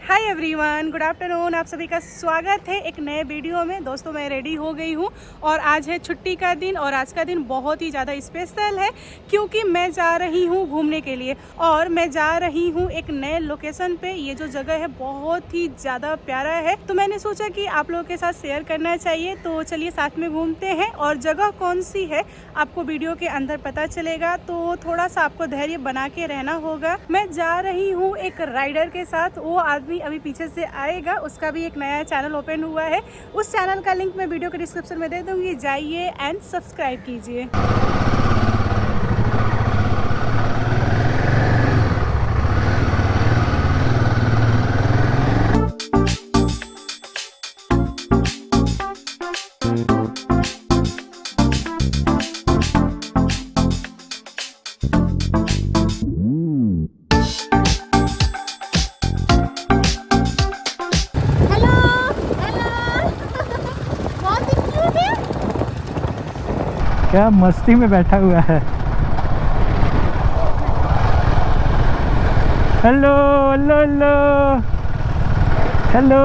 Hi everyone, good afternoon. आप सभी का स्वागत है एक नए वीडियो में। दोस्तों मैं रेडी हो गई हूँ और आज है छुट्टी का दिन और आज का दिन बहुत ही ज़्यादा स्पेशल है क्योंकि मैं जा रही हूँ घूमने के लिए और मैं जा रही हूँ एक नए लोकेशन पे। ये जो जगह है बहुत ही ज़्यादा प्यारा है, तो मैंने सोचा कि आप लोगों के साथ शेयर करना चाहिए। तो चलिए साथ में घूमते हैं और जगह कौन सी है आपको वीडियो के अंदर पता चलेगा, तो थोड़ा सा आपको धैर्य बना के रहना होगा। मैं जा रही हूँ एक राइडर के साथ, वो आदमी अभी पीछे से आएगा। उसका भी एक नया चैनल ओपन हुआ है, उस चैनल का लिंक मैं वीडियो के डिस्क्रिप्शन में दे दूंगी, जाइए एंड सब्सक्राइब कीजिए। क्या मस्ती में बैठा हुआ है। Hello hello hello hello.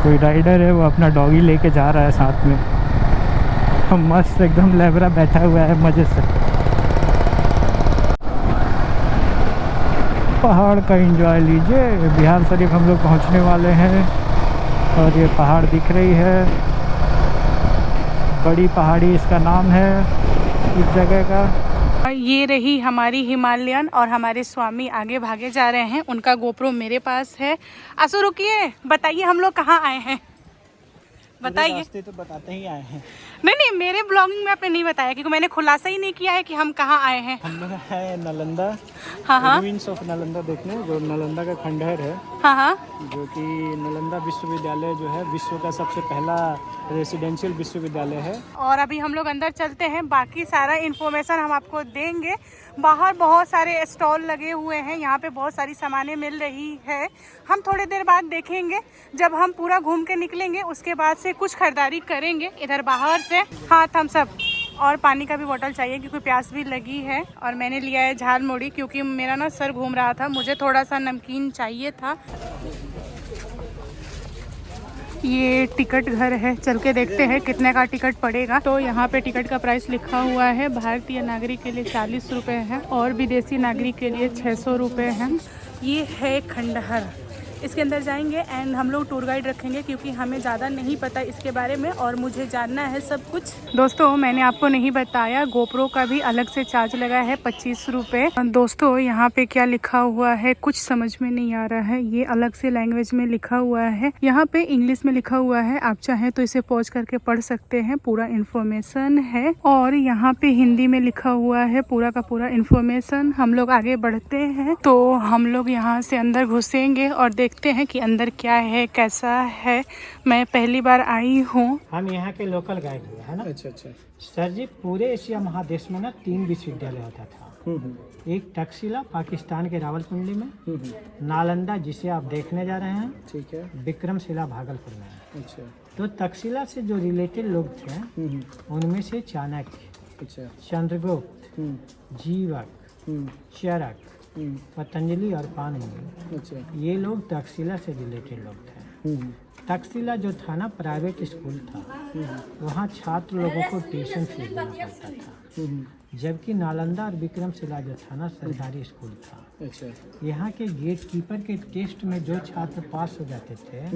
कोई राइडर है, वो अपना डॉगी लेके जा रहा है साथ में। हम मस्त एकदम लेबरा बैठा हुआ है मजे से। पहाड़ का एंजॉय लीजिए। बिहार शरीफ हम लोग पहुंचने वाले हैं और ये पहाड़ दिख रही है, बड़ी पहाड़ी इसका नाम है इस जगह का। ये रही हमारी हिमालयन और हमारे स्वामी आगे भागे जा रहे हैं। उनका गोप्रो मेरे पास है। आसू रुकिए, बताइए हम लोग कहाँ आए हैं, बताइए। रास्ते तो बताते ही आए हैं। नहीं, मेरे ब्लॉगिंग में आपने नहीं बताया क्योंकि मैंने खुलासा ही नहीं किया है कि हम कहाँ आए हैं। हम लोग है नालंदा, हाँ रूइंस ऑफ नालंदा देखने, जो नालंदा का खंडहर है, हाँ, जो कि नालंदा विश्वविद्यालय जो है विश्व का सबसे पहला रेसिडेंशियल विश्वविद्यालय है। और अभी हम लोग अंदर चलते हैं, बाकी सारा इन्फॉर्मेशन हम आपको देंगे। बाहर बहुत सारे स्टॉल लगे हुए हैं, यहाँ पे बहुत सारी सामानें मिल रही है। हम थोड़ी देर बाद देखेंगे, जब हम पूरा घूम के निकलेंगे उसके बाद से कुछ खरीदारी करेंगे इधर बाहर से। हाँ, थम्स अप और पानी का भी बोतल चाहिए क्योंकि प्यास भी लगी है। और मैंने लिया है झाल मुड़ी क्योंकि मेरा ना सर घूम रहा था, मुझे थोड़ा सा नमकीन चाहिए था। ये टिकट घर है, चल के देखते हैं कितने का टिकट पड़ेगा। तो यहाँ पे टिकट का प्राइस लिखा हुआ है। भारतीय नागरिक के लिए 40 रुपये है और विदेशी नागरिक के लिए 600 रुपये है। ये है खंडहर, इसके अंदर जाएंगे एंड हम लोग टूर गाइड रखेंगे क्योंकि हमें ज़्यादा नहीं पता इसके बारे में और मुझे जानना है सब कुछ। दोस्तों मैंने आपको नहीं बताया, गोप्रो का भी अलग से चार्ज लगा है 25 रुपये। दोस्तों यहाँ पे क्या लिखा हुआ है कुछ समझ में नहीं आ रहा है, ये अलग से लैंग्वेज में लिखा हुआ है। यहाँ पे इंग्लिश में लिखा हुआ है, आप चाहें तो इसे पॉज करके पढ़ सकते हैं, पूरा इन्फॉर्मेशन है। और यहाँ पे हिंदी में लिखा हुआ है पूरा का पूरा इन्फॉर्मेशन। हम लोग आगे बढ़ते हैं, तो हम लोग यहाँ से अंदर घुसेंगे और देखते हैं कि अंदर क्या है कैसा है। मैं पहली बार आई हूँ। हम यहाँ के लोकल गाइड है ना। अच्छा। सर जी, पूरे एशिया महादेश में ना 3 विश्वविद्यालय होता था। एक तक्षशिला पाकिस्तान के रावलपिंडी में, नालंदा जिसे आप देखने जा रहे हैं, ठीक है, विक्रमशिला भागलपुर में। अच्छा। तो तक्षशिला से जो रिलेटेड लोग थे उनमें से चाणक्य, अच्छा, चंद्रगुप्त, जीवक, चरक, पतंजलि और पाणिनि, अच्छा, ये लोग तक्षशिला से रिलेटेड लोग थे। तक्षशिला जो था ना प्राइवेट स्कूल था, वहाँ छात्र लोगों को ट्यूशन फीस देना पड़ता था, जबकि नालंदा और विक्रमशिला जो था ना सरकारी स्कूल था। अच्छा। यहाँ के गेट कीपर के टेस्ट में जो छात्र पास हो जाते थे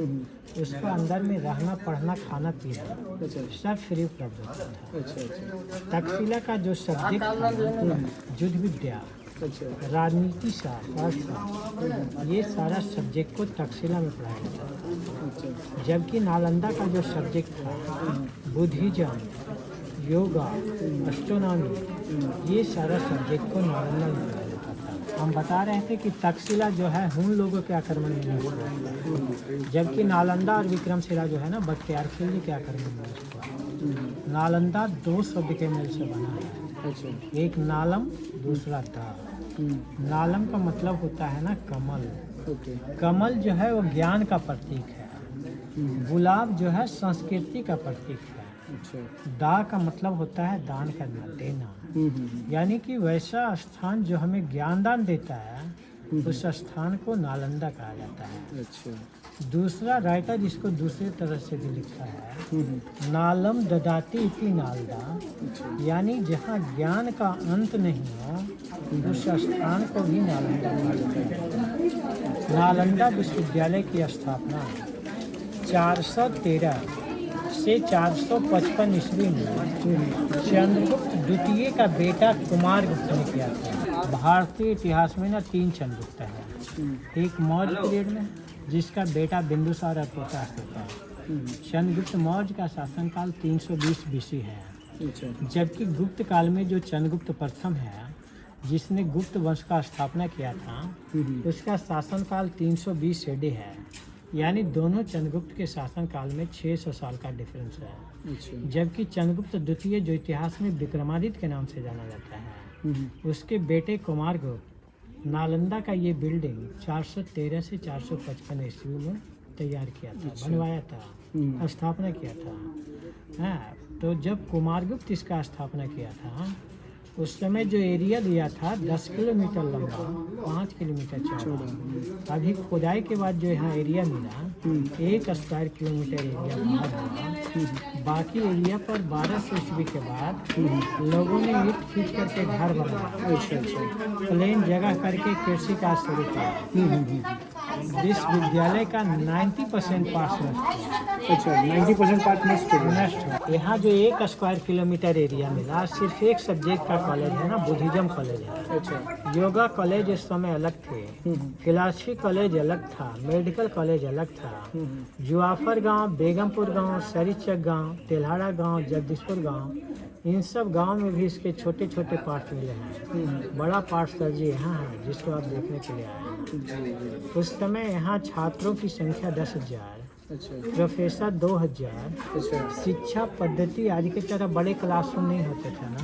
उसको अंदर में रहना, पढ़ना, खाना पीना, अच्छा, सब फ्री उपलब्ध होता था। अच्छा। तक्षशिला का जो सब्जेक्ट था युद्ध विद्या, अच्छा, राजनीति शास्त्र, अर्थशास्त्र, ये सारा सब्जेक्ट को तक्षशिला में पढ़ाया जाता था। अच्छा। जबकि नालंदा का जो सब्जेक्ट था बुद्धिज्म, योगा, एस्ट्रोनॉमी, ये सारा सब्जेक्ट को नालंदा में पढ़ाया जाता था। हम बता रहे थे कि तक्षशिला जो है हुन लोगों के आक्रमण में नहीं हुआ, जबकि नालंदा और विक्रमशिला जो है ना बख्तियार खिलजी के आक्रमण में हुआ। नालंदा 2 शब्द के मेल से बना है। अच्छा। एक नालम, दूसरा दा। नालम का मतलब होता है ना कमल। कमल जो है वो ज्ञान का प्रतीक है, गुलाब जो है संस्कृति का प्रतीक है, अच्छा। दा का मतलब होता है दान करना, देना। यानी कि वैसा स्थान जो हमें ज्ञान दान देता है उस स्थान को नालंदा कहा जाता है। अच्छा। दूसरा राइटर इसको दूसरे तरह से भी लिखा है, नालम ददाती इति नालदा, यानी जहाँ ज्ञान का अंत नहीं हो उस स्थान को भी नालंदा कहा जाता है। नालंदा विश्वविद्यालय की स्थापना 413 से 455 ईस्वी में चंद्रगुप्त द्वितीय का बेटा कुमारगुप्त ने किया था। भारतीय इतिहास में ना 3 चंद्रगुप्त हैं, एक मौर्य पीरियड में जिसका बेटा बिंदुसार और पोता होता है। चंद्रगुप्त मौर्य का शासनकाल 320 बीसी है, जबकि गुप्त काल में जो चंद्रगुप्त प्रथम है जिसने गुप्त वंश का स्थापना किया था उसका शासनकाल 320 एडी है। यानी दोनों चंद्रगुप्त के शासनकाल में 600 साल का डिफरेंस है। जबकि चंद्रगुप्त द्वितीय जो इतिहास में विक्रमादित्य के नाम से जाना जाता है उसके बेटे कुमारगुप्त नालंदा का ये बिल्डिंग 413 से 455 ईस्वी में तैयार किया था, बनवाया था, स्थापना किया था। हाँ, तो जब कुमारगुप्त इसका स्थापना किया था उस समय जो एरिया लिया था 10 किलोमीटर लंबा, 5 किलोमीटर चौड़ा। अभी खुदाई के बाद जो यहाँ एरिया मिला 1 स्क्वायर किलोमीटर एरिया बाहर हुआ। बाकी एरिया पर 1200 ईस्वी के बाद लोगों ने ईंट खींच करके घर बनाया, प्लेन जगह करके कृषि कार्य शुरू किया। विश्वविद्यालय का 90% पास नष्ट। अच्छा, 90% पार्ट नष्ट। यहाँ जो 1 स्क्वायर किलोमीटर एरिया मिला सिर्फ एक सब्जेक्ट का कॉलेज है ना, बुद्धिज्म कॉलेज है। अच्छा। योगा कॉलेज इस समय अलग थे, फिलासफी कॉलेज अलग था, मेडिकल कॉलेज अलग था। जुआफर गांव, बेगमपुर गांव, सरीचक गांव, तेल्हाड़ा गांव, जगदीशपुर गांव, इन सब गांव में भी इसके छोटे छोटे पार्ट मिले हैं। बड़ा पार्ट सर जी यहाँ है जिसको आप देखने के लिए आए हैं। उस समय यहाँ छात्रों की संख्या 10,000, प्रोफेसर 2,000। शिक्षा पद्धति आज की तरह बड़े क्लासरूम नहीं होते थे ना,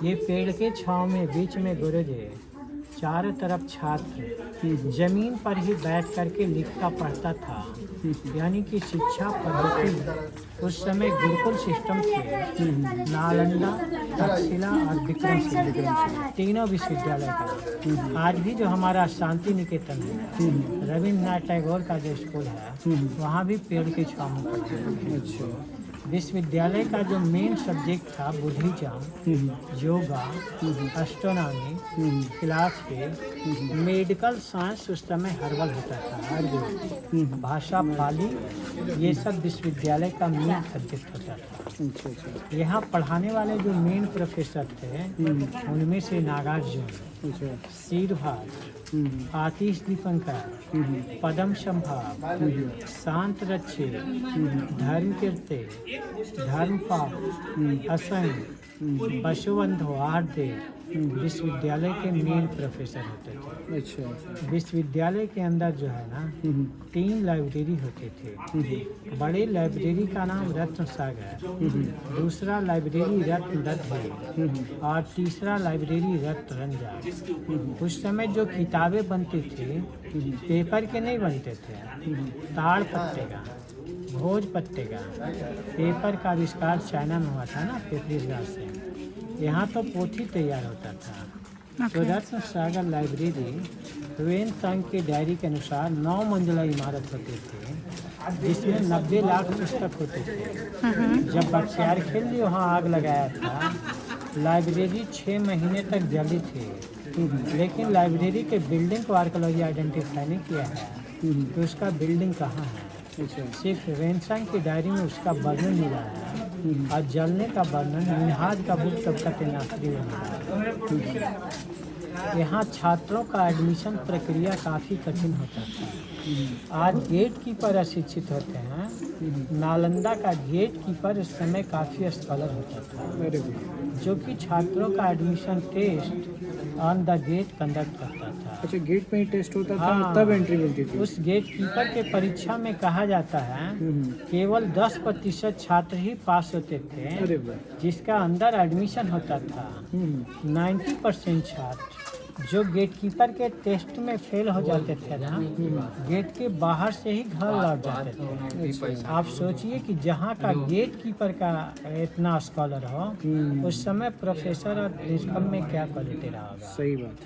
ये पेड़ के छांव में बीच में गुरुजी, चारों तरफ छात्र जमीन पर ही बैठ करके लिखता पढ़ता था। यानी कि शिक्षा पद्धति उस समय गुरुकुल सिस्टम थे। नालंदा, तक्षशिला और विक्रमशिला तीनों विश्वविद्यालय का। आज भी जो हमारा शांति निकेतन है, रविन्द्रनाथ टैगोर का जो स्कूल है वहाँ भी पेड़ के छांव में पढ़ते थे। विश्वविद्यालय का जो मेन सब्जेक्ट था Buddhism, yoga, astronomy, philosophy, medical science उस समय हर्बल होता था, आयुर्वेद, भाषा पाली, ये सब विश्वविद्यालय का मेन सब्जेक्ट होता था। यहाँ पढ़ाने वाले जो मेन प्रोफेसर थे उनमें से नागार्जुन, शीरभाग, आतिश दीपंकर, पदम संभाव, शांत रक्षे, धर्म कीर्ति, धर्मपाल, असंग, बसुबंधु आर्देव विश्वविद्यालय के मेन प्रोफेसर होते थे। अच्छा। विश्वविद्यालय के अंदर जो है ना 3 लाइब्रेरी होते थे। बड़े लाइब्रेरी का नाम रत्न सागर, दूसरा लाइब्रेरी रत्न दत्त और तीसरा लाइब्रेरी रत्न रंजन। उस समय जो किताबें बनती थी पेपर के नहीं बनते थे, ताड़ पत्ते का, भोज पत्ते का। पेपर का आविष्कार चाइना में हुआ था ना, पेपरिसगार से। यहाँ तो पोथी तैयार होता था। तो रत्न सागर लाइब्रेरी ह्वेन-त्सांग की डायरी के अनुसार 9 मंजिला इमारत होती थी जिसमें 90 लाख पुस्तक होते थे। जब बख्तियारखिलजी वहाँ आग लगाया था लाइब्रेरी 6 महीने तक जली थी, लेकिन लाइब्रेरी के बिल्डिंग को आर्कियोलॉजी आइडेंटिफाई नहीं किया है तो उसका बिल्डिंग कहाँ है। सिर्फ ह्वेन-त्सांग की डायरी में उसका वर्णन मिला है और जलने का वर्णन मिन्हाज का बुक तबक़त नासरी में मिला है। यहाँ छात्रों का एडमिशन प्रक्रिया काफ़ी कठिन होता था। आज गेट कीपर अशिक्षित होते हैं, नालंदा का गेट कीपर उस समय काफ़ी स्कॉलर होता था जो कि छात्रों का admission test on the gate conduct करता था। अच्छा, गेट पे ही टेस्ट होता था। हाँ, तब एंट्री मिलती थी। उस गेट कीपर के परीक्षा में कहा जाता है केवल 10% छात्र ही पास होते थे, अरे वाह। जिसका अंदर एडमिशन होता था। 90% छात्र जो गेटकीपर के टेस्ट में फेल हो जाते थे ना, गेट के बाहर से ही घर लौट जाते थे। आप सोचिए कि जहाँ का गेटकीपर का इतना स्कॉलर हो, उस समय प्रोफेसर और प्रिंसिपल में क्या क्वालिटी रहा होगा। सही बात।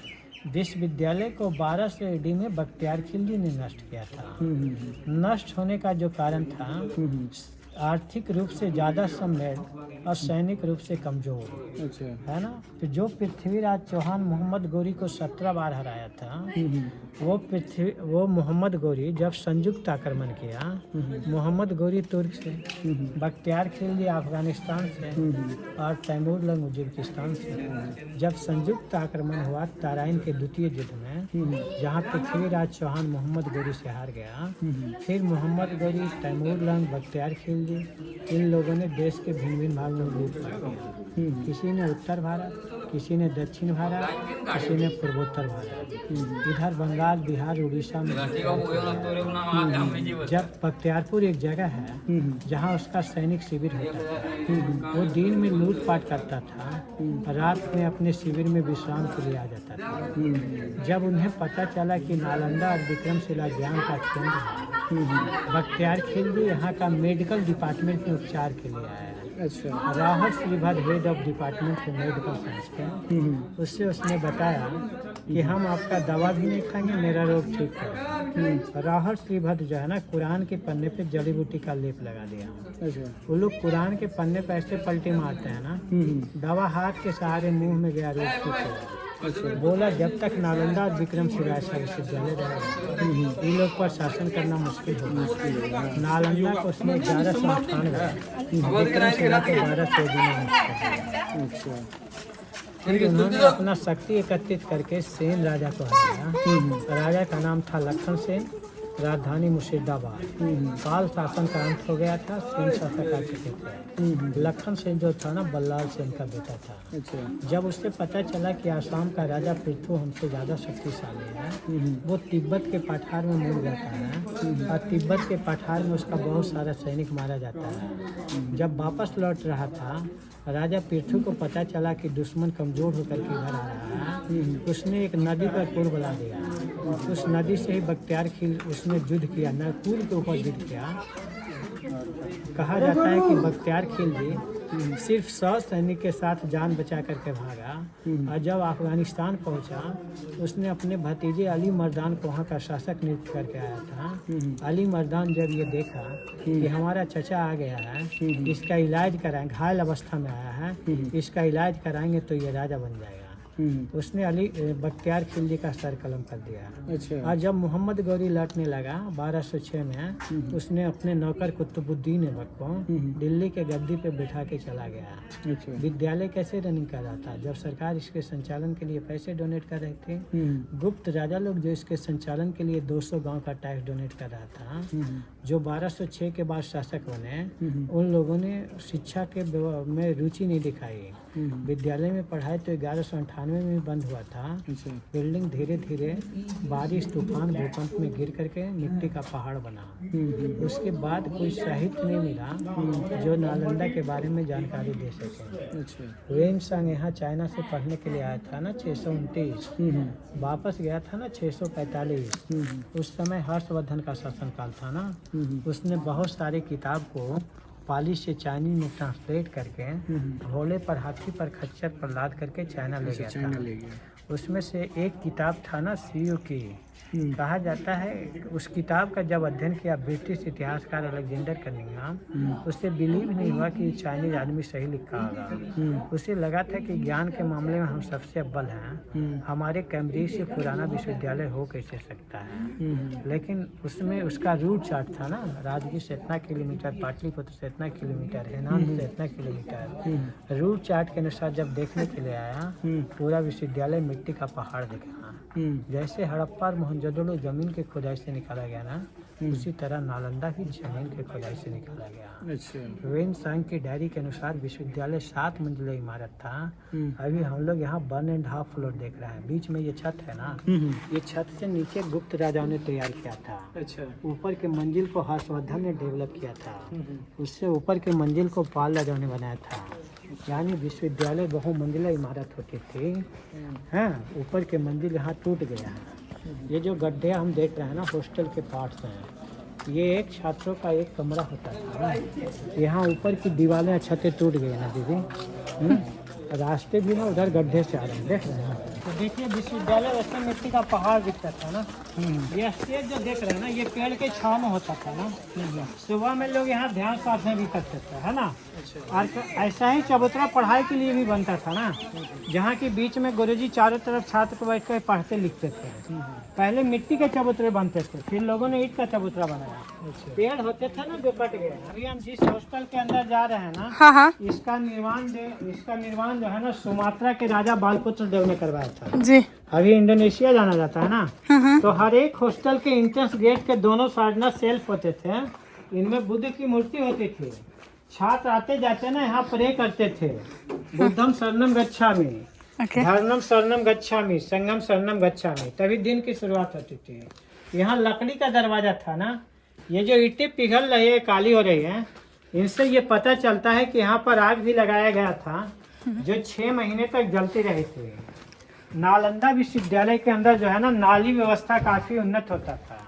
विश्वविद्यालय को 1200 AD में बख्तियार खिलजी ने नष्ट किया था। नष्ट होने का जो कारण था, आर्थिक रूप से ज़्यादा समृद्ध और सैनिक रूप से कमजोर, अच्छा। है ना। तो जो पृथ्वीराज चौहान मोहम्मद गोरी को 17 बार हराया था, वो मोहम्मद गोरी जब संयुक्त आक्रमण किया, मोहम्मद गोरी तुर्क से, बख्तियार खिलजी अफगानिस्तान से और तैमूर लंग उज्बेकिस्तान से, जब संयुक्त आक्रमण हुआ तराइन के द्वितीय युद्ध में, जहाँ पृथ्वीराज चौहान मोहम्मद गोरी से हार गया, फिर मोहम्मद गोरी, तैमूर लंग, बख्तियार खिलजी, इन लोगों ने देश के भिन्न भिन्न भागों में लूट किया। किसी ने उत्तर भारत, किसी ने दक्षिण भारत, किसी ने पूर्वोत्तर भारत, इधर बंगाल, बिहार, उड़ीसा में। जब बख्तियारपुर एक जगह है जहाँ उसका सैनिक शिविर होता था, वो दिन में लूटपाट करता था, रात में अपने शिविर में विश्राम के लिए आ जाता था। जब उन्हें पता चला कि नालंदा और विक्रमशिला ज्ञान का केंद्र है, बख्तियार खिलजी यहाँ का मेडिकल डिपार्टमेंट में उपचार के लिए आया। अच्छा। राहत श्रीभद्र हेड ऑफ डिपार्टमेंट के मेडिकल साइंस के, उससे उसने बताया कि हम आपका दवा भी नहीं खाएंगे, मेरा रोग ठीक है। राहत श्रीभद्र जो है ना, कुरान के पन्ने पे जड़ी बूटी का लेप लगा दिया। अच्छा। वो लोग कुरान के पन्ने पे ऐसे पलटी मारते हैं ना, दवा हाथ के सहारे मुंह में गया, रोग ठीक हो। बोला जब तक नालंदा और विक्रमशिला विश्वविद्यालय रहेगा, इन लोग पर शासन करना मुश्किल होगा। नालंदा को उसने 1198, विक्रमशिला को 1200 में नष्ट कर दिया। अच्छा। फिर उन्होंने अपना शक्ति एकत्रित करके सेन राजा को हराया। राजा का नाम था लखन सेन, राजधानी मुर्शिदाबाद। पाल शासन का अंत हो गया था, सेन शासक आ चुके थे। लखन सेन जो था ना, बल्लाल सेन का बेटा था। अच्छा। जब उससे पता चला कि आसाम का राजा पृथु हमसे ज़्यादा शक्तिशाली है, वो तिब्बत के पठार में मुड़ जाता है और तिब्बत के पठार में उसका बहुत सारा सैनिक मारा जाता है। जब वापस लौट रहा था, राजा पृथु को पता चला कि दुश्मन कमजोर होकर के घर आ रहा है, उसने एक नदी पर पुल बना दिया। उस नदी से ही बख्तियार खिल उसने युद्ध किया, न पुल के ऊपर युद्ध किया। कहा जाता है कि बख्तियार खिलजी सिर्फ 100 सैनिक के साथ जान बचा करके भागा, और जब अफगानिस्तान पहुंचा, उसने अपने भतीजे अली मर्दान को वहाँ का शासक नियुक्त करके आया था। अली मर्दान जब ये देखा कि हमारा चचा आ गया है, इसका इलाज कराएंगे, घायल अवस्था में आया है, इसका इलाज कराएंगे तो ये राजा बन जाएगा, उसने अली बख्तियार खिलजी का सर कलम कर दिया। अच्छा। और जब मोहम्मद गौरी लौटने लगा 1206 में, उसने अपने नौकर कुतुबुद्दीन ऐबक को दिल्ली के गद्दी पे बिठा के चला गया। अच्छा। विद्यालय कैसे रनिंग कर रहा था, जब सरकार इसके संचालन के लिए पैसे डोनेट कर रहे थे, गुप्त राजा लोग जो इसके संचालन के लिए 200 गांव का टैक्स डोनेट कर रहा था। जो 1206 के बाद शासक बने, उन लोगों ने शिक्षा के में रुचि नहीं दिखाई। विद्यालय में पढ़ाई तो 1198 में भी बंद हुआ था। अच्छा। बिल्डिंग धीरे धीरे बारिश, तूफान, भूकंप में गिर करके मिट्टी का पहाड़ बना। उसके बाद कोई साहित्य नहीं मिला जो नालंदा के बारे में जानकारी दे सके। अच्छा। वेनसांग यहाँ चाइना से पढ़ने के लिए आया था ना 629, वापस गया था ना 645। उस समय हर्षवर्धन का शासनकाल था ना, उसने बहुत सारे किताब को पाली से चाइनीज में ट्रांसलेट करके घोड़े पर, हाथी पर, खच्चर पर लाद करके चाइना ले गया था। उसमें से एक किताब था ना सीयू की, कहा जाता है उस किताब का जब अध्ययन किया ब्रिटिश इतिहासकार अलेक्जेंडर कनिंघम, उससे बिलीव नहीं हुआ कि चाइनीज आदमी सही लिखा होगा। उसे लगा था कि ज्ञान के मामले में हम सबसे अव्वल हैं, हमारे कैम्ब्रिज से पुराना विश्वविद्यालय हो कैसे सकता है। लेकिन उसमें उसका रूट चार्ट था ना, राजगीर से इतना किलोमीटर, पाटलिपुत्र से इतना किलोमीटर, हेनान से इतना किलोमीटर। रूट चार्ट के अनुसार जब देखने के लिए आया, पूरा विश्वविद्यालय मिट्टी का पहाड़ दिखा। जैसे हड़प्पा और मोहनजोदड़ो जमीन के खुदाई से निकाला गया ना, उसी तरह नालंदा भी जमीन के खुदाई से निकाला गया। अच्छा। वेनसांग की डायरी के अनुसार विश्वविद्यालय 7 मंजिला इमारत था। अभी हम लोग यहाँ 1.5 फ्लोर देख रहे हैं। बीच में ये छत है ना, ये छत से नीचे गुप्त राजाओं ने तैयार किया था। अच्छा। ऊपर के मंजिल को हर्षवर्धन ने डेवलप किया था। उससे ऊपर के मंजिल को पाल राजाओं ने बनाया था। यानी विश्वविद्यालय बहुमंजिला इमारत होती थी, हैं, ऊपर के मंजिल यहाँ टूट गया है। ये जो गड्ढे हम देख रहे हैं ना, हॉस्टल के पार्ट्स हैं। ये एक छात्रों का एक कमरा होता था। यहाँ ऊपर की दीवारें छतें टूट गई ना दीदी। रास्ते भी ना उधर गड्ढे से आ रहे हैं, देख रहे हैं। तो देखिए विश्वविद्यालय वैसे मिट्टी का पहाड़ दिखता था ना। ये स्टेज जो देख रहे हैं ना, ये पेड़ के छांव में होता था ना। सुबह में लोग यहाँ ध्यान साधना भी करते थे, है ना। और ऐसा ही चबूतरा पढ़ाई के लिए भी बनता था ना, जहाँ के बीच में गुरुजी चारों तरफ छात्र को बैठ कर पढ़ते लिखते थे। पहले मिट्टी के चबूतरे बनते थे, फिर लोगों ने ईंट का चबूतरा बनाया। पेड़ होते थे ना जो कट गए। अभी हम जिस हॉस्टल के अंदर जा रहे हैं ना, हाँ। इसका निर्माण जो है ना सुमात्रा के राजा बालपुत्र देव ने करवाया था जी। अभी इंडोनेशिया जाना जाता है ना, तो हर एक हॉस्टल के एंट्रेंस गेट के दोनों साइड ना सेल्फ होते थे। इनमें बुद्ध की मूर्ति होती थी। छात्र आते जाते ना यहाँ प्रे करते थे, बुद्धम शरणम गच्छामि, धर्मम शरणम गच्छामि, संगम शरणम गच्छामि, तभी दिन की शुरुआत होती थी। यहाँ लकड़ी का दरवाजा था ना। ये जो ईंटें पिघल रही है, काली हो रही है, इनसे ये पता चलता है कि यहाँ पर आग भी लगाया गया था, जो 6 महीने तक जलती रही थी। नालंदा विश्वविद्यालय के अंदर जो है ना, नाली व्यवस्था काफी उन्नत होता था।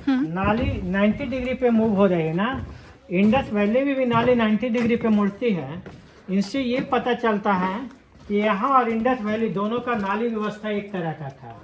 नाली 90 डिग्री पे मूव हो रही है ना। इंडस वैली में भी नाली 90 डिग्री पे मुड़ती है। इनसे ये पता चलता है कि यहाँ और इंडस वैली दोनों का नाली व्यवस्था एक तरह का था।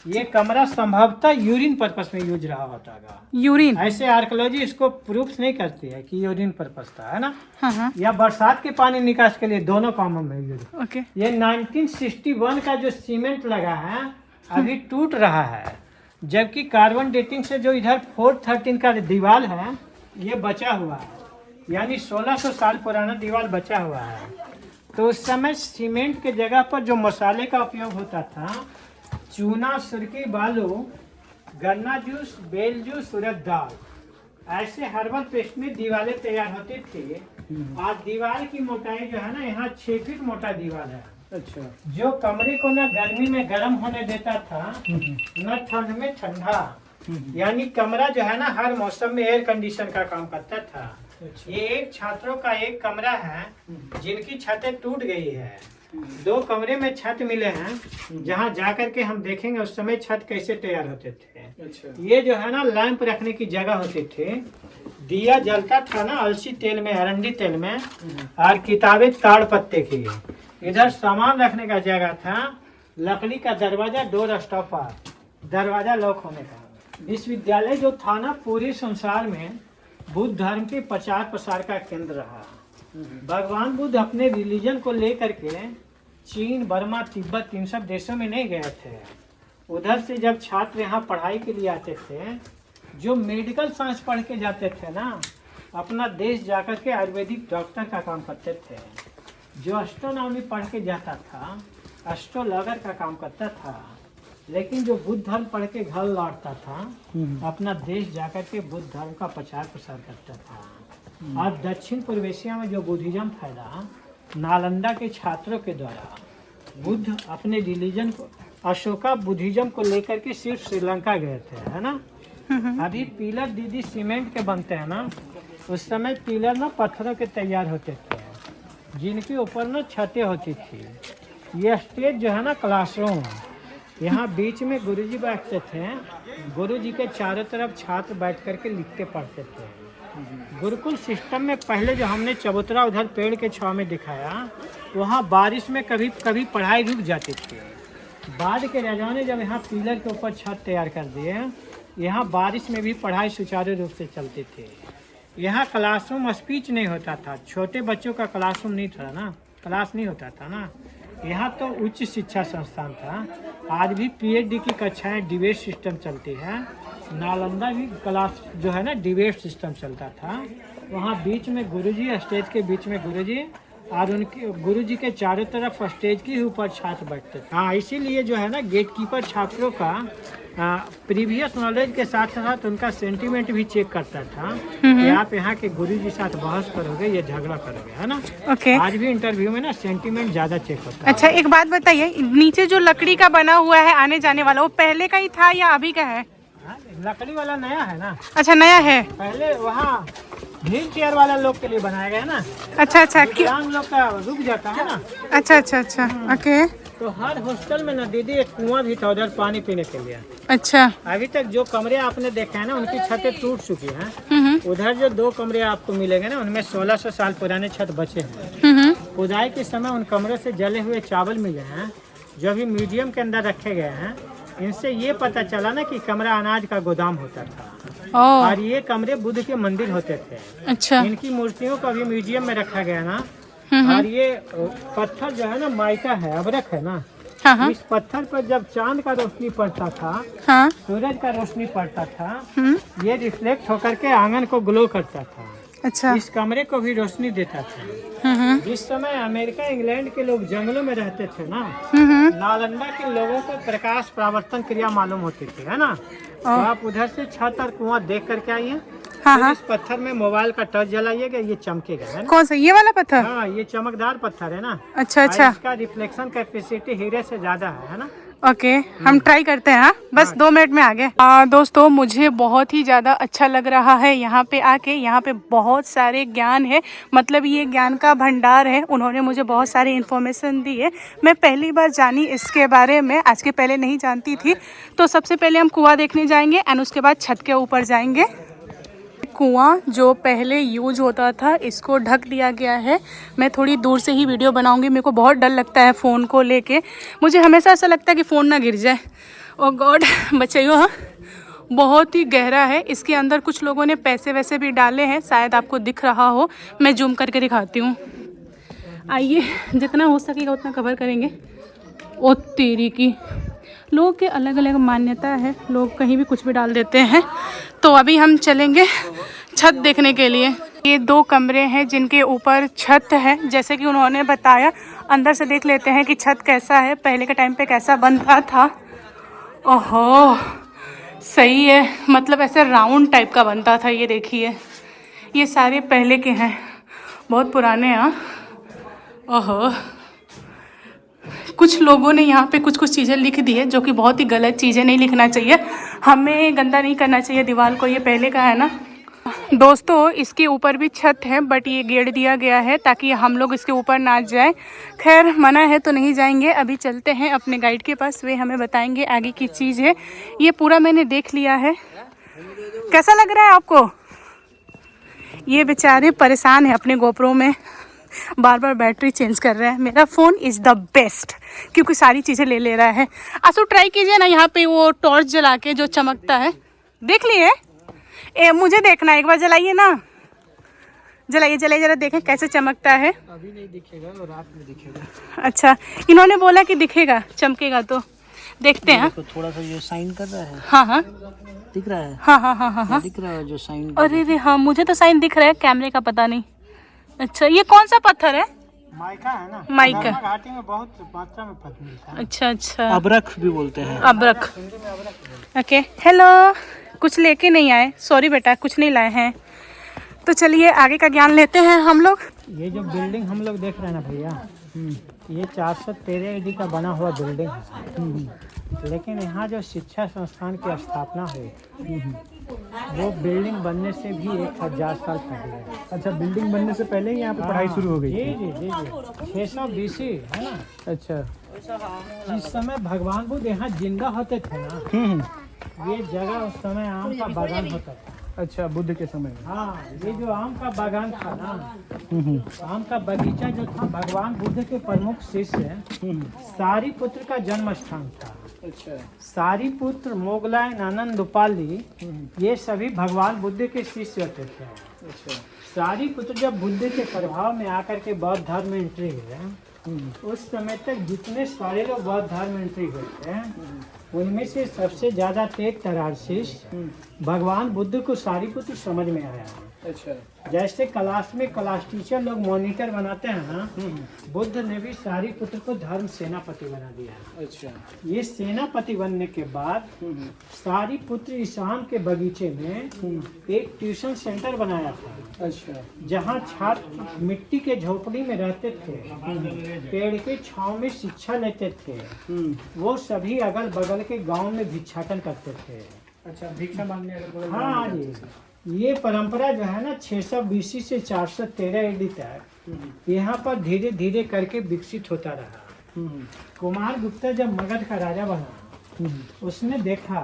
ये कमरा संभवतः यूरिन पर्पस में यूज रहा होता है। यूरिन, ऐसे आर्कियोलॉजी इसको प्रूफ नहीं करती है कि यूरिन पर्पस था, है ना। हाँ। या बरसात के पानी निकास के लिए, दोनों कामों में यूज। ओके। ये 1961 का जो सीमेंट लगा है अभी टूट रहा है, जबकि कार्बन डेटिंग से जो इधर 413 का दीवार है ये बचा हुआ है, यानी 1600 साल पुराना दीवार बचा हुआ है। तो उस समय सीमेंट के जगह पर जो मसाले का उपयोग होता था, चूना, सुर्खी, बालू, गन्ना जूस, बेल जूस, उड़द दाल, ऐसे हर्बल पेस्ट में दीवारें तैयार होती थी। और दीवार की मोटाई जो है ना, यहाँ 6 फीट मोटा दीवार है। अच्छा। जो कमरे को न गर्मी में गर्म होने देता था, न ठंड में ठंडा। यानी कमरा जो है ना, हर मौसम में एयर कंडीशन का काम करता था। अच्छा। ये एक छात्रों का एक कमरा है जिनकी छतें टूट गई है। 2 कमरे में छत मिले हैं, जहाँ जाकर के हम देखेंगे उस समय छत कैसे तैयार होते थे। अच्छा। ये जो है ना, लैंप रखने की जगह होती थी। दिया जलता था ना अलसी तेल में, अरंडी तेल में, और किताबें ताड़ पत्ते की। इधर सामान रखने का जगह था। लकड़ी का दरवाजा, डोर स्टॉपर, दरवाजा लॉक होने का। विश्वविद्यालय जो था ना, पूरे संसार में बुद्ध धर्म के प्रचार प्रसार का केंद्र रहा। भगवान बुद्ध अपने रिलीजन को लेकर के चीन, बर्मा, तिब्बत, इन सब देशों में नहीं गए थे। उधर से जब छात्र यहाँ पढ़ाई के लिए आते थे, जो मेडिकल साइंस पढ़ के जाते थे ना, अपना देश जाकर के आयुर्वेदिक डॉक्टर का काम करते थे। जो एस्ट्रोनॉमी पढ़ के जाता था, एस्ट्रोलॉगर का काम करता था। लेकिन जो बुद्ध धर्म पढ़ के घर लौटता था, अपना देश जाकर के बुद्ध धर्म का प्रचार प्रसार करता था। और दक्षिण पूर्व एशिया में जो बुद्धिज्म फैला, नालंदा के छात्रों के द्वारा, बुद्ध अपने रिलीजन को, अशोका बुद्धिज्म को लेकर के सिर्फ श्रीलंका गए थे, है ना। अभी पिलर दीदी सीमेंट के बनते हैं ना, उस समय पिलर ना पत्थरों के तैयार होते थे, जिनके ऊपर ना छतें होती थी। ये स्टेज जो है ना, क्लासरूम, यहाँ बीच में गुरुजी बैठते थे। गुरुजी के चारों तरफ छात्र बैठ करके लिखते पढ़ते थे। गुरुकुल सिस्टम में पहले जो हमने चबूतरा उधर पेड़ के छांव में दिखाया, वहाँ बारिश में कभी कभी पढ़ाई रुक जाती थी। बाद के राजाओं ने जब यहाँ पिलर के ऊपर छत तैयार कर दिए, यहाँ बारिश में भी पढ़ाई सुचारू रूप से चलती थी। यहाँ क्लासरूम स्पीच नहीं होता था, छोटे बच्चों का क्लासरूम नहीं था ना, क्लास नहीं होता था ना। यहाँ तो उच्च शिक्षा संस्थान था। आज भी पीएचडी की कक्षाएं डिबेट सिस्टम चलती है। नालंदा भी क्लास जो है ना, डिबेट सिस्टम चलता था। वहाँ बीच में गुरुजी, स्टेज के बीच में गुरुजी, और उनके गुरुजी के चारों तरफ स्टेज के ऊपर छात्र बैठते थे। हाँ, इसीलिए जो है ना, गेट कीपर छात्रों का प्रीवियस नॉलेज के साथ साथ उनका सेंटीमेंट भी चेक करता था कि आप यहाँ के गुरुजी साथ बहस करोगे या झगड़ा करोगे, है ना। ओके। आज भी इंटरव्यू में ना सेंटीमेंट ज्यादा चेक होता है। अच्छा, एक बात बताइए, नीचे जो लकड़ी का बना हुआ है आने जाने वाला, वो पहले का ही था या अभी का है? लकड़ी वाला नया है ना। अच्छा, नया है। पहले वहाँ व्हील चेयर वाला लोग के लिए बनाया गया है ना, अच्छा अच्छा दिव्यांग लोग का रुक जाता है ना। अच्छा अच्छा अच्छा ओके। तो हर हॉस्टल में ना दीदी एक कुआं भी था उधर पानी पीने के लिए। अच्छा। अभी तक जो कमरे आपने देखे हैं ना उनकी छतें टूट चुकी हैं। उधर जो 2 कमरे आपको मिलेंगे ना उनमें 1600 साल पुराने छत बचे हैं। खुदाई के समय उन कमरों से जले हुए चावल मिले हैं जो अभी म्यूजियम के अंदर रखे गए हैं। इनसे ये पता चला ना कि कमरा अनाज का गोदाम होता था और ये कमरे बुद्ध के मंदिर होते थे। अच्छा। इनकी मूर्तियों को अभी म्यूजियम में रखा गया ना। और ये पत्थर जो है ना माइका है, अबरख है ना। हाँ। इस पत्थर पर जब चांद का रोशनी पड़ता था, हाँ। सूरज का रोशनी पड़ता था, ये रिफ्लेक्ट होकर के आंगन को ग्लो करता था। अच्छा। इस कमरे को भी रोशनी देता था। जिस समय अमेरिका इंग्लैंड के लोग जंगलों में रहते थे ना, नालंदा के लोगों को प्रकाश परावर्तन क्रिया मालूम होती थी, है ना। तो आप उधर से छत और कुआं देख करके आइए। हाँ। इस पत्थर में मोबाइल का टच जलाइएगा, ये चमकेगा, है ना। कौन सा, ये वाला पत्थर? हाँ, ये चमकदार पत्थर है ना। अच्छा अच्छा। इसका रिफ्लेक्शन कैपेसिटी हीरे से ज्यादा है ना। ओके हम ट्राई करते हैं। हाँ बस 2 मिनट में आ गए। दोस्तों मुझे बहुत ही ज़्यादा अच्छा लग रहा है यहाँ पे आके। यहाँ पे बहुत सारे ज्ञान है, मतलब ये ज्ञान का भंडार है। उन्होंने मुझे बहुत सारी इन्फॉर्मेशन दी है। मैं पहली बार जानी इसके बारे में, आज के पहले नहीं जानती थी। तो सबसे पहले हम कुआं देखने जाएंगे एंड उसके बाद छत के ऊपर जाएंगे। कुआं जो पहले यूज होता था इसको ढक दिया गया है। मैं थोड़ी दूर से ही वीडियो बनाऊंगी, मेरे को बहुत डर लगता है फ़ोन को लेके। मुझे हमेशा ऐसा लगता है कि फ़ोन ना गिर जाए। ओ गॉड बचाइयो। हाँ बहुत ही गहरा है, इसके अंदर कुछ लोगों ने पैसे वैसे भी डाले हैं, शायद आपको दिख रहा हो। मैं जूम करके दिखाती हूँ, आइए जितना हो सकेगा उतना कवर करेंगे। ओ तेरी की, लोगों के अलग अलग मान्यता है, लोग कहीं भी कुछ भी डाल देते हैं। तो अभी हम चलेंगे छत देखने के लिए। ये 2 कमरे हैं जिनके ऊपर छत है, जैसे कि उन्होंने बताया। अंदर से देख लेते हैं कि छत कैसा है, पहले के टाइम पे कैसा बनता था। ओहो सही है, मतलब ऐसे राउंड टाइप का बनता था। ये देखिए, ये सारे पहले के हैं, बहुत पुराने हैं। ओहो, कुछ लोगों ने यहाँ पे कुछ चीज़ें लिख दी है जो कि बहुत ही गलत चीज़ें, नहीं लिखना चाहिए, हमें गंदा नहीं करना चाहिए दीवार को। ये पहले का है ना। दोस्तों इसके ऊपर भी छत है बट ये गेट दिया गया है ताकि हम लोग इसके ऊपर ना जाए। खैर मना है तो नहीं जाएंगे। अभी चलते हैं अपने गाइड के पास, वे हमें बताएंगे आगे की चीज़ है। ये पूरा मैंने देख लिया है। कैसा लग रहा है आपको? ये बेचारे परेशान है अपने गोप्रो में, बार बार बैटरी चेंज कर रहा है। मेरा फ़ोन इज़ द बेस्ट क्योंकि सारी चीज़ें ले रहा है। आसू ट्राई कीजिए ना यहाँ पे वो टॉर्च जला के जो चमकता है, देख लिए? मुझे देखना है, एक बार जलाइए ना, जलाइए जलाइए जरा देखें कैसे चमकता है। अभी नहीं दिखेगा, वो रात में दिखेगा। अच्छा, इन्होंने बोला कि दिखेगा, चमकेगा, तो देखते हैं। तो थोड़ा सा ये साइन कर रहा है। हाँ हाँ दिख रहा है। हाँ हाँ हाँ हाँ हाँ दिख रहा है जो साइन। अरे रे हाँ, मुझे तो साइन दिख रहा है, कैमरे का पता नहीं। अच्छा ये कौन सा पत्थर है? माइका है ना। माइका घाटी में बहुत मात्रा में पत्थर मिलता है। अच्छा अच्छा, अबरख भी बोलते हैं। अबरख। ओके हेलो, कुछ लेके नहीं आए? सॉरी बेटा, कुछ नहीं लाए हैं। तो चलिए आगे का ज्ञान लेते हैं हम लोग। ये जो बिल्डिंग हम लोग देख रहे हैं ना भैया, ये 413 AD का बना हुआ बिल्डिंग है। लेकिन यहाँ जो शिक्षा संस्थान की स्थापना हुई, वो बिल्डिंग बनने से भी 1000 साल पहले है। अच्छा, बिल्डिंग बनने से पहले ही यहाँ पे पढ़ाई शुरू हो गई जी थी। जी जी जी 600 BC है ना। अच्छा। जिस समय भगवान बुद्ध यहाँ जिंदा होते थे ना, ये जगह उस समय आम का बागान होता था। अच्छा, बुद्ध के समय में। हाँ, ये जो आम का बागान था ना, आम का बगीचा जो था, भगवान बुद्ध के प्रमुख शिष्य सारीपुत्र का जन्म स्थान था। अच्छा। सारीपुत्र, मोगलायन, आनंद उपाली, ये सभी भगवान बुद्ध के शिष्य होते थे। अच्छा। सारीपुत्र जब बुद्ध के प्रभाव में आकर के बौद्ध धर्म में एंट्री हुए, उस समय तक जितने सारे लोग बौद्ध धर्म में एंट्री हुए थे, उनमें से सबसे ज्यादा तेज तरार शिष्य भगवान बुद्ध को सारीपुत्र समझ में आया। अच्छा। जैसे क्लास में क्लास टीचर लोग मॉनिटर बनाते हैं ना, बुद्ध ने भी सारीपुत्र को धर्म सेनापति बना दिया। अच्छा। ये सेनापति बनने के बाद सारीपुत्र ईशान के बगीचे में एक ट्यूशन सेंटर बनाया था। अच्छा। जहाँ छात्र मिट्टी के झोपड़ी में रहते थे, पेड़ के छांव में शिक्षा लेते थे। वो सभी अगल बगल के गांव में भिक्षाटन करते थे। अच्छा, भिक्षा मांगने। हाँ जी, ये परंपरा जो है ना 600 BC से 413 AD तक यहाँ पर धीरे धीरे करके विकसित होता रहा। कुमार गुप्ता जब मगध का राजा बना, उसने देखा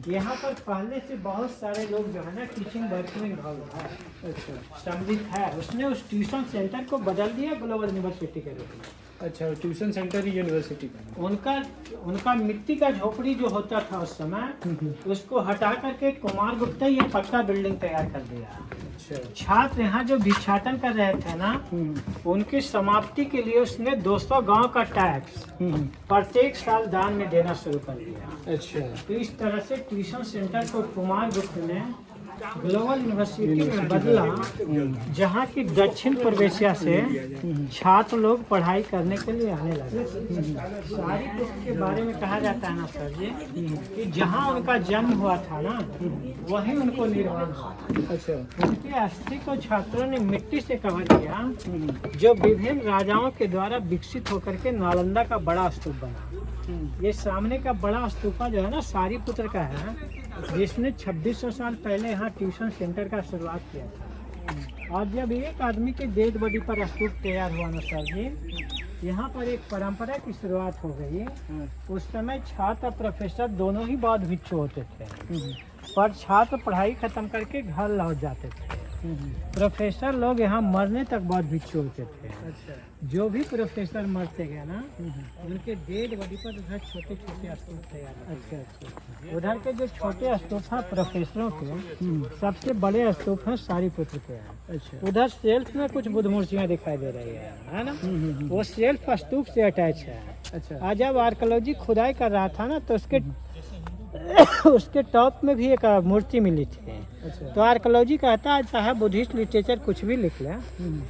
यहाँ पर पहले से बहुत सारे लोग जो है ना टीचिंग वर्क में इन्वॉल्व है, सम्मिलित है। उसने उस ट्यूशन सेंटर को बदल दिया ग्लोबल यूनिवर्सिटी के रूप में। अच्छा, ट्यूशन सेंटर ही यूनिवर्सिटी का। उनका मिट्टी का झोपड़ी जो होता था उस समय, उसको हटा करके कुमार गुप्ता ये पक्का बिल्डिंग तैयार कर दिया। अच्छा। छात्र यहाँ जो भिक्षाटन कर रहे थे ना, उनकी समाप्ति के लिए उसने 200 गांव का टैक्स प्रत्येक साल दान में देना शुरू कर दिया। अच्छा। तो इस तरह से ट्यूशन सेंटर को कुमार गुप्त ने ग्लोबल यूनिवर्सिटी में बदला, जहाँ की दक्षिण प्रवेशिया से छात्र लोग पढ़ाई करने के लिए आने लगे। सारी पुस्तक के बारे में कहा जाता है ना सर जी, कि जहाँ उनका जन्म हुआ था ना, वहीं उनको निर्वाण हुआ। अच्छा। उनके अस्थि को छात्रों ने मिट्टी से कवर किया, जो विभिन्न राजाओं के द्वारा विकसित होकर के नालंदा का बड़ा स्तूप बना। ये सामने का बड़ा स्तूपा जो है ना सारीपुत्र का है, जिसने 2600 साल पहले यहाँ ट्यूशन सेंटर का शुरुआत किया था। और जब एक आदमी के डेड बॉडी पर स्तूप तैयार हुआ ना सर जी, यहाँ पर एक परंपरा की शुरुआत हो गई। उस समय छात्र और प्रोफेसर दोनों ही बौद्ध भिक्षु होते थे, पर छात्र पढ़ाई खत्म करके घर लौट जाते थे। प्रोफेसर लोग यहाँ मरने तक बौद्ध भिक्षु होते थे। अच्छा। जो भी प्रोफेसर मरते गए ना, उनके डेड बॉडी पर उधर छोटे छोटे स्तूप तैयार। अच्छा। उधर के जो छोटे स्तूप हैं प्रोफेसरों के, सबसे बड़े स्तूप हैं सारीपुत्र के हैं। अच्छा। उधर सेल्फ में कुछ बुद्ध मूर्तियाँ दिखाई दे रही है ना, वो सेल्फ स्तूप से अटैच है। अच्छा। आज जब आर्कियोलॉजी खुदाई कर रहा था ना, तो उसके टॉप में भी एक मूर्ति मिली थी। अच्छा। तो आर्कियोलॉजी कहता है चाहे बुद्धिस्ट लिटरेचर कुछ भी लिख ले,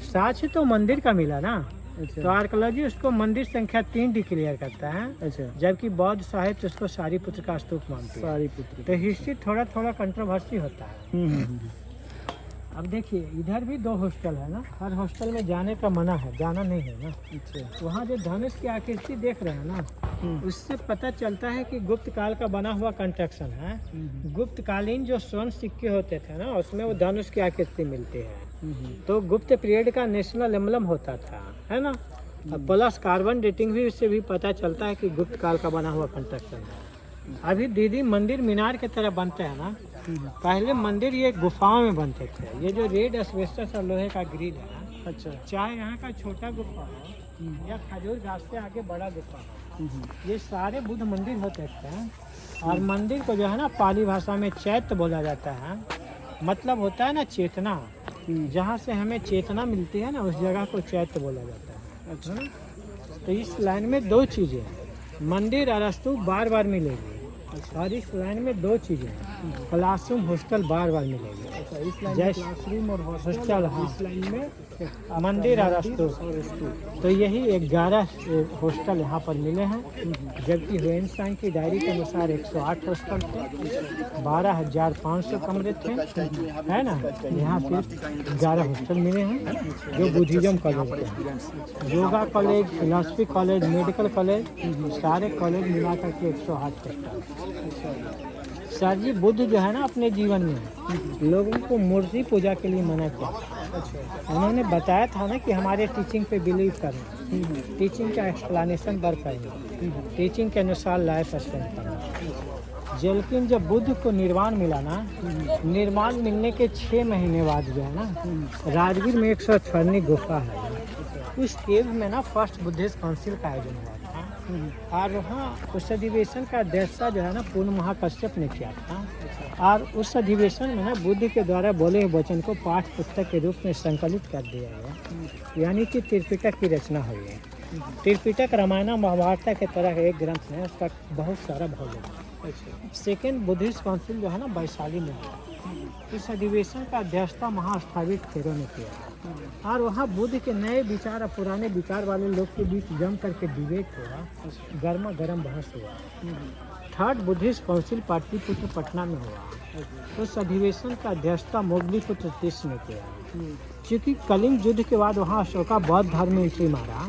साक्ष्य तो मंदिर का मिला ना। अच्छा। तो आर्कियोलॉजी उसको मंदिर संख्या 3 डिक्लेयर करता है। अच्छा। जबकि बौद्ध साहित्य उसको सारीपुत्र का स्तूप मानते हैं। सारीपुत्र। तो हिस्ट्री थोड़ा थोड़ा कंट्रोवर्सी होता है। अब देखिए इधर भी 2 हॉस्टल है ना, हर हॉस्टल में जाने का मना है, जाना नहीं है ना। अच्छा। वहाँ जो धनुष की आकृति देख रहे हैं ना, उससे पता चलता है कि गुप्त काल का बना हुआ कंस्ट्रक्शन है। गुप्त कालीन जो स्वर्ण सिक्के होते थे ना, उसमें वो धनुष की आकृति मिलती है। तो गुप्त पीरियड का नेशनल एम्बलम होता था, है ना। प्लस कार्बन डेटिंग भी, उससे भी पता चलता है कि गुप्त काल का बना हुआ कंस्ट्रक्शन है। अभी दीदी मंदिर मीनार की तरह बनते हैं ना, पहले मंदिर ये गुफाओं में बनते थे। ये जो रेड एस्बेस्टस और लोहे का ग्रिल है, अच्छा। चाहे यहाँ का छोटा गुफा हो या खजूर घास से आगे बड़ा गुफा हो, ये सारे बुद्ध मंदिर होते थे। और मंदिर को जो है ना पाली भाषा में चैत्य बोला जाता है। मतलब होता है ना चेतना, जहाँ से हमें चेतना मिलती है ना, उस जगह को चैत्य बोला जाता है। अच्छा। तो इस लाइन में 2 चीज़ें, मंदिर और स्तूप बार बार मिलेगी। और इस लाइन में 2 चीज़ें, क्लासरूम हॉस्टल बार बार मिलेगी। अच्छा। इस लाइन में क्लासरूम और हॉस्टल, हाँ। इस लाइन में मंदिर और स्तूप। तो यही 11 हॉस्टल यहाँ पर मिले हैं। जबकि ह्यूएनसांग की डायरी के अनुसार 108 हॉस्टल थे, 12,500 कमरे थे, है ना। यहाँ सिर्फ 11 हॉस्टल मिले हैं जो बुद्धिज्म कॉलेज थे। Yoga college, philosophy college, medical college, सारे कॉलेज मिला करके 108 हॉस्टल। सर जी बुद्ध जो है ना अपने जीवन में लोगों को मूर्ति पूजा के लिए मना किया। अच्छा। उन्होंने बताया था ना कि हमारे टीचिंग पे बिलीव करें, टीचिंग का एक्सप्लेनेशन वर्क करें, टीचिंग के अनुसार लाइफ स्पेंड करें। लेकिन जब बुद्ध को निर्वाण मिला ना, निर्वाण मिलने के 6 महीने बाद जो है ना, राजगीर में 118 गुफा है। उस केव में ना फर्स्ट बुद्धिस्ट काउंसिल का आयोजन हुआ था। और वहाँ उस अधिवेशन का अध्यक्षता जो है ना पूर्ण महाकश्यप ने किया था। और उस अधिवेशन में ना बुद्ध के द्वारा बोले हुए वचन को पाठ पुस्तक के रूप में संकलित कर दिया गया, यानी कि त्रिपिटक की रचना हुई है। त्रिपिटक रामायण महाभारत के तरह एक ग्रंथ है, उसका बहुत सारा भोजन। सेकेंड बुद्धिस्ट काउंसिल जो है ना वैशाली में, इस अधिवेशन का अध्यक्षता महास्थापित खेरों ने किया। और वहाँ बुद्ध के नए विचार और पुराने विचार वाले लोग के बीच जम करके डिबेट हुआ, गर्मा गर्म बहस हुआ। Third Buddhist council Pataliputra Patna में हुआ। उस अधिवेशन का अध्यक्षता मोगलीपुत्र तीस ने किया। क्योंकि कलिंग युद्ध के बाद वहाँ अशोका बौद्ध धर्म में एंट्री मारा,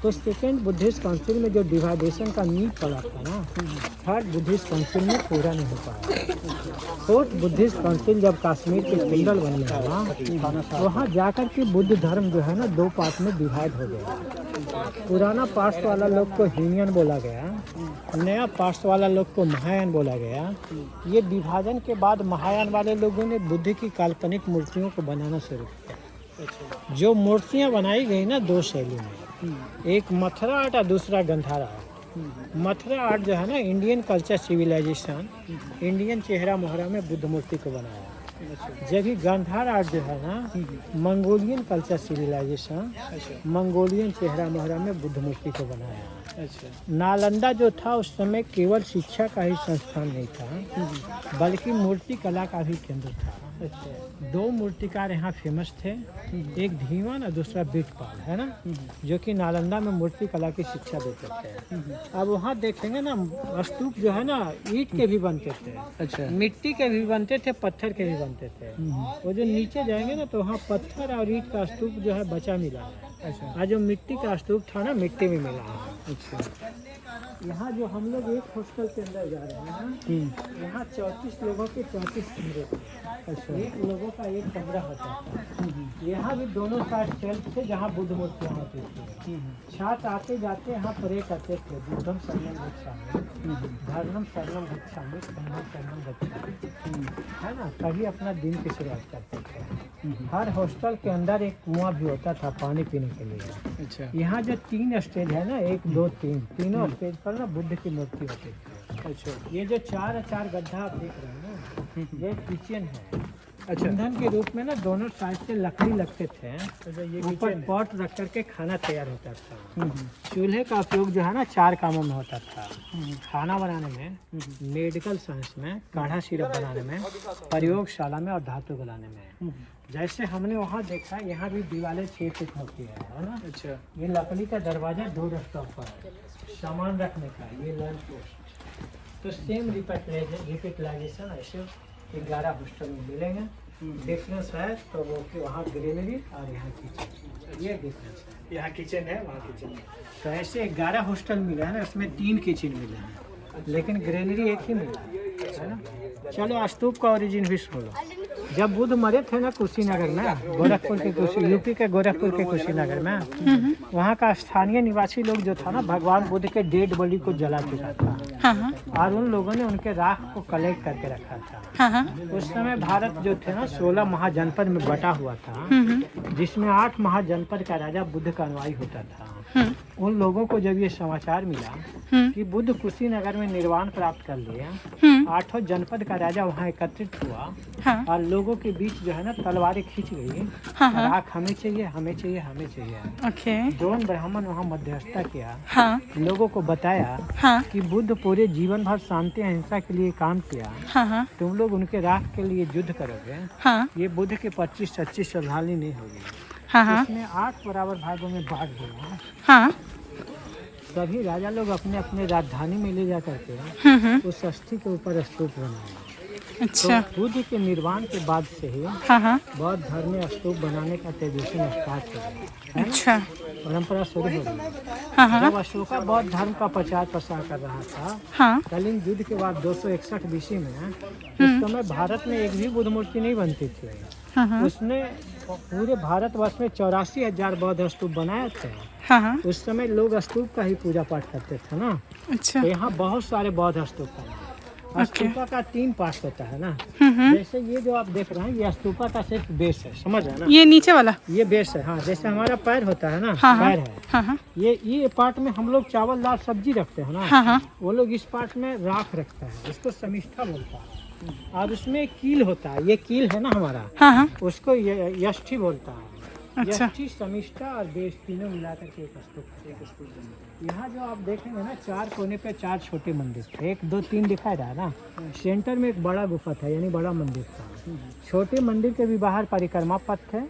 तो सेकेंड बुद्धिस्ट काउंसिल में जो डिवाइडेशन का नींव पड़ा था ना, थर्ड बुद्धिस्ट काउंसिल में पूरा नहीं हो पाया। फोर्थ बुद्धिस्ट काउंसिल जब कश्मीर के कुंडल बनने लगा, वहाँ जाकर के बुद्ध धर्म जो है ना दो पार्ट में डिवाइड हो गया। पुराना पार्ट वाला लोग को हीनियन बोला गया, नया पार्ट वाला लोग को महायान बोला गया। ये विभाजन के बाद महायान वाले लोगों ने बुद्ध की काल्पनिक मूर्तियों को बनाना शुरू किया। जो मूर्तियाँ बनाई गई ना दो शैली में, एक मथुरा आर्ट और दूसरा गंधारा आर्ट। मथुरा आर्ट जो है ना इंडियन कल्चर सिविलाइजेशन, इंडियन चेहरा मोहरा में बुद्ध मूर्ति को बनाया। जबकि गांधार आर्ट जो है ना मंगोलियन कल्चर सिविलाइजेशन, मंगोलियन चेहरा मोहरा में बुद्ध मूर्ति को बनाया। नालंदा जो था उस समय केवल शिक्षा का ही संस्थान नहीं था, बल्कि मूर्ति कला का भी केंद्र था। दो मूर्तिकार यहाँ फेमस थे, एक धीमान और दूसरा बिटपाल, है ना, जो कि नालंदा में मूर्ति कला की शिक्षा देते थे। अब वहाँ देखेंगे ना स्तूप जो है ना ईंट के भी बनते थे, अच्छा, मिट्टी के भी बनते थे, पत्थर के भी बनते थे। वो जो नीचे जाएंगे ना तो वहाँ पत्थर और ईंट का स्तूप जो है बचा मिला है। अच्छा, और जो मिट्टी का स्तूप था ना मिट्टी में मिला है। अच्छा, यहाँ जो हम लोग एक हॉस्टल के अंदर जा रहे हैं, यहाँ 34 लोगों के 34 कमरे थे। अच्छा, एक लोगों का एक कमरा होता था। यहाँ भी दोनों साइड शेल्फ थे जहाँ बुद्ध मूर्तियाँ होती थी। छात्र आते जाते यहाँ प्रे करते थे, बुद्धम शरणम गच्छामि, धर्मम शरणम गच्छामि, संघम शरणम गच्छामि, है ना, तभी अपना दिन की शुरुआत करते थे। हर हॉस्टल के अंदर एक कुआं भी होता था पानी पीने के लिए। अच्छा, यहाँ जो 3 स्टेज है ना, 1 2 3, तीनों स्टेज पर ना बुद्ध की मूर्ति होती है। अच्छा, ये जो 4 गड्ढा आप देख रहे हैं ना, ये किचन है। अच्छा, ईंधन के रूप में ना दोनों साइड से लकड़ी लगते थे। अच्छा, ये ऊपर पॉट रख करके खाना तैयार होता था। चूल्हे का उपयोग जो है ना 4 कामों में होता था, खाना बनाने में, मेडिकल साइंस में, काढ़ा सिरप बनाने में, प्रयोगशाला में और धातु गलाने में। जैसे हमने वहाँ देखा, यहाँ भी दीवारें 6 फीट होती है ना। अच्छा, ये लकड़ी का दरवाजा 2 रस्ता पर है, सामान रखने का, ये लंच पोस्ट। तो सेम रिपेटलाइजेशन ऐसे 11 हॉस्टल में मिलेंगे। डिफरेंस है तो वो कि वहाँ ग्रीनरी और यहाँ किचन, ये डिफरेंस है। यहाँ किचन है, वहाँ किचन है। तो ऐसे 11 हॉस्टल मिला है ना, उसमें 3 किचन मिले हैं, लेकिन ग्रीनरी एक ही मिला है ना। चलो स्तूप का ओरिजिन भी सुन लो। जब बुद्ध मरे थे ना कुशीनगर में, गोरखपुर के यूपी के गोरखपुर के कुशीनगर में, वहाँ का स्थानीय निवासी लोग जो था ना भगवान बुद्ध के डेड बॉडी को जला चुका था। और उन लोगों ने उनके राख को कलेक्ट करके रखा था। उस समय भारत जो थे ना 16 महाजनपद में बटा हुआ था, जिसमें 8 महाजनपद का राजा बुद्ध का अनुयायी होता था। उन लोगों को जब ये समाचार मिला कि बुद्ध कुशीनगर में निर्वाण प्राप्त कर लिया, 8 जनपद का राजा वहाँ एकत्रित हुआ और लोगों के बीच जो है ना तलवारें खींच गई, राख हमें चाहिए, हमें चाहिए, हमें चाहिए। द्रोण ब्राह्मण वहाँ मध्यस्थता किया, लोगों को बताया कि बुद्ध पूरे जीवन भर शांति अहिंसा के लिए काम किया, तुम लोग उनके राख के लिए युद्ध करोगे, ये बुद्ध के 25-26 श्रद्धालु नहीं होगी। इसमें 8 बराबर भागों में बांट दिया। सभी राजा लोग अपने अपने राजधानी में ले जा करके उस अस्थि के ऊपर स्तूप बनाए। अच्छा, तो बुद्ध के निर्वाण के बाद से ही बौद्ध धर्म में स्तूप बनाने का ट्रेडिशन स्टार्ट हो गया। अच्छा, परंपरा शुरू हो गई। जब अशोका बौद्ध धर्म का प्रचार प्रसार कर रहा था, कलिंग युद्ध के बाद 261 BC में, उस समय भारत में एक भी बुद्ध मूर्ति नहीं बनती थी। उसने पूरे भारतवर्ष में 84,000 बौद्ध स्तूप बनाए थे। उस समय लोग स्तूप का ही पूजा पाठ करते थे ना। अच्छा, तो यहाँ बहुत सारे बौद्ध स्तूप हैं। स्तूपा का 3 पार्ट होता है ना। जैसे ये जो आप देख रहे हैं, ये स्तूपा का सिर्फ बेस है, समझ रहे हैं ना, ये नीचे वाला ये बेस है। हाँ, जैसे हमारा पैर होता है ना, पैर है। ये पार्ट में हम लोग चावल दाल सब्जी रखते हैं ना, वो लोग इस पार्ट में राख रखता है, इसको समिष्ठा बोलता है। और उसमें कील होता है, ये कील है ना हमारा, उसको यष्टि बोलता है। अच्छा, यष्टि, समिष्ठा और बेस तीनों मिलाकर के एक स्तूप। यहाँ जो आप देखेंगे ना 4 कोने पे 4 छोटे मंदिर थे, 1 2 3 दिखाई रहा है ना। सेंटर में एक बड़ा गुफा था, यानी बड़ा मंदिर था। छोटे मंदिर के भी बाहर परिक्रमा पथ थे,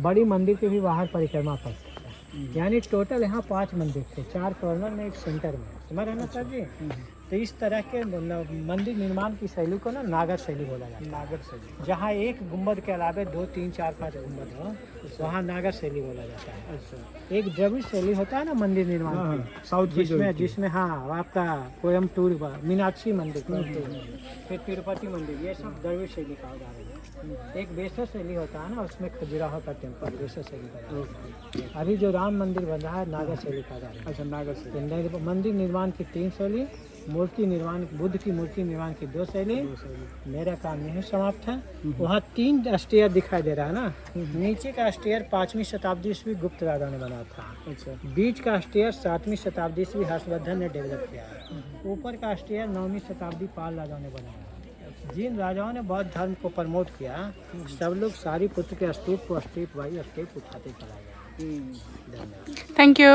बड़ी मंदिर के भी बाहर परिक्रमा पथ थे। यानी टोटल यहाँ 5 मंदिर थे, 4 कॉर्नर में, एक सेंटर में। समझ रहे ना सर जी। तो इस तरह के मंदिर निर्माण की शैली को ना नागर शैली बोला जाता है। नागर शैली। जहाँ एक गुम्बद के अलावे 2, 3, 4, 5 गुम्बद हो वहाँ नागर शैली बोला जाता है। अच्छा। एक द्रविड़ शैली होता है ना मंदिर निर्माण हाँ, की, साउथ की जिसमें हाँ आपका कोयम्बटूर मीनाक्षी मंदिर, फिर तिरुपति मंदिर, ये सब द्रविड़ शैली का उदाहरण है। एक बेसर शैली होता है ना, उसमें खजुराहो का टेम्पल बेसर शैली का। अभी जो राम मंदिर बन रहा है नागर शैली का उदाहरण। अच्छा, नागर शैली। तो मंदिर निर्माण की 3 शैली, मूर्ति निर्माण, बुद्ध की मूर्ति निर्माण की 2 शैली। मेरा काम यही समाप्त है। वहाँ 3 स्टेयर दिखाई दे रहा है ना, नीचे का स्टेयर 5वीं शताब्दी ईस्वी गुप्त राजा ने बनाया था। अच्छा। बीच का स्टेयर 7वीं शताब्दी ईस्वी हर्षवर्धन ने डेवलप किया है। ऊपर का स्टेयर 9वीं शताब्दी पाल राजाओं ने बनाया। जिन राजाओं ने बौद्ध धर्म को प्रमोट किया, सब लोग सारीपुत्र के स्तूप को स्टेप बाई स्टेप उठाते चला गया। थैंक यू,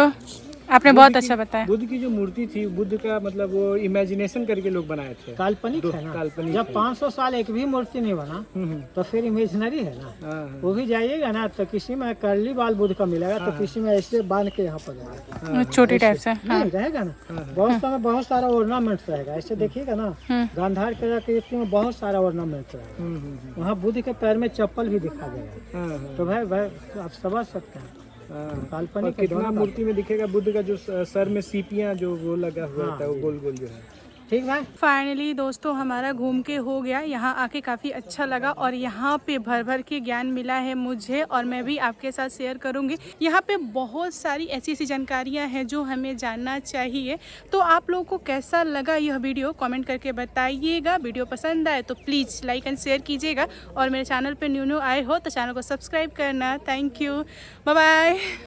आपने बहुत अच्छा बताया। बुद्ध की जो मूर्ति थी, बुद्ध का मतलब वो इमेजिनेशन करके लोग बनाए थे। काल्पनिक है ना, काल्पनिक जब है। 500 साल एक भी मूर्ति नहीं बना तो फिर इमेजिनरी है ना। हाँ, वो भी जाइएगा ना तो किसी में कर्ली बाल बुद्ध का मिलेगा, तो किसी में ऐसे बांध के यहाँ पर रहेगा, छोटी टाइप से। हाँ। नहीं रहेगा ना। बहुत समय बहुत सारा ऑर्नामेंट्स रहेगा, ऐसे देखिएगा ना गांधार कलाकृति में बहुत सारा ऑर्नामेंट्स रहेगा। वहाँ बुद्ध के पैर में चप्पल भी दिखा देगा। तो भाई आप समझ सकते हैं काल्पनिक कितना मूर्ति में दिखेगा बुद्ध का जो सर में सीपियां जो वो लगा हुआ था, वो गोल गोल जो है। ठीक है। फाइनली दोस्तों हमारा घूम के हो गया। यहाँ आके काफ़ी अच्छा लगा और यहाँ पे भर भर के ज्ञान मिला है मुझे, और मैं भी आपके साथ शेयर करूँगी। यहाँ पे बहुत सारी ऐसी ऐसी जानकारियाँ हैं जो हमें जानना चाहिए। तो आप लोगों को कैसा लगा यह वीडियो कमेंट करके बताइएगा। वीडियो पसंद आए तो प्लीज़ लाइक एंड शेयर कीजिएगा, और मेरे चैनल पर न्यू आए हो तो चैनल को सब्सक्राइब करना। Thank you, bye bye.